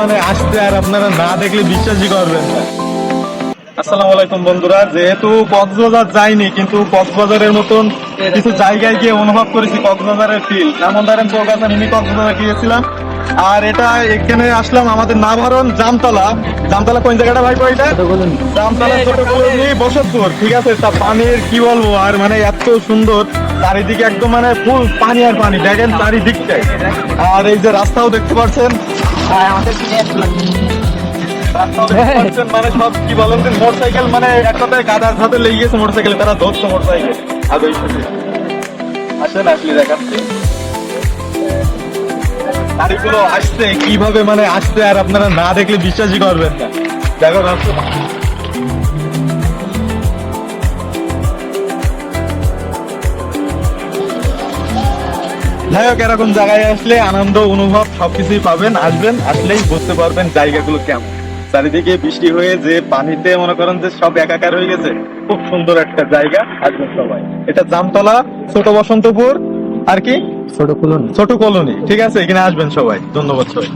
মানে আসতে আর আপনারা না দেখলে বিশ্বাসই করবেন না। আসসালামু আলাইকুম বন্ধুরা, যেহেতু কক্সবাজার যাইনি কিন্তু কক্সবাজারের মতন কিছু জায়গায় গিয়ে অনুভব করেছি কক্সবাজারের ফিল। যেমন ধরেন কলকাতা মিনি কক্সবাজার গিয়েছিলাম, আর এটা এখানে আসলাম আমাদের নাভারণ জামতলা। জামতলা কোন জায়গাটা ভাই? কয়টা জামতলা ছোট কলোনি বসতপুর, ঠিক আছে। তা পানির কি বলবো, আর মানে এত সুন্দর চারিদিকে, একদম মানে ফুল পানি আর পানি, দেখেন চারিদিকটাই। আর এই যে রাস্তাও দেখতে পাচ্ছেন, মানে সব কি বলেন, মোটরসাইকেল মানে এক কথায় গাদার সাথে লেগে গেছে মোটরসাইকেল, তারা ধরছে মোটরসাইকেল। আসেন আসলে দেখাচ্ছি গাড়িগুলো আসছে কিভাবে, মানে আসছে আর আপনারা না দেখলে বিশ্বাসই করবেন না। দেখো রাস্তা, যাই হোক, এরকম জায়গায় আসলে আনন্দ অনুভব সবকিছুই পাবেন। আসবেন, আসলেই বুঝতে পারবেন জায়গাগুলো কেমন। চারিদিকে বৃষ্টি হয়ে যে পানিতে মনে করেন যে সব একাকার হয়ে গেছে। খুব সুন্দর একটা জায়গা, আসবেন সবাই। এটা জামতলা ছোট বসন্তপুর আর কি ছোট কলোনি, ঠিক আছে। এখানে আসবেন সবাই। ধন্যবাদ সবাই।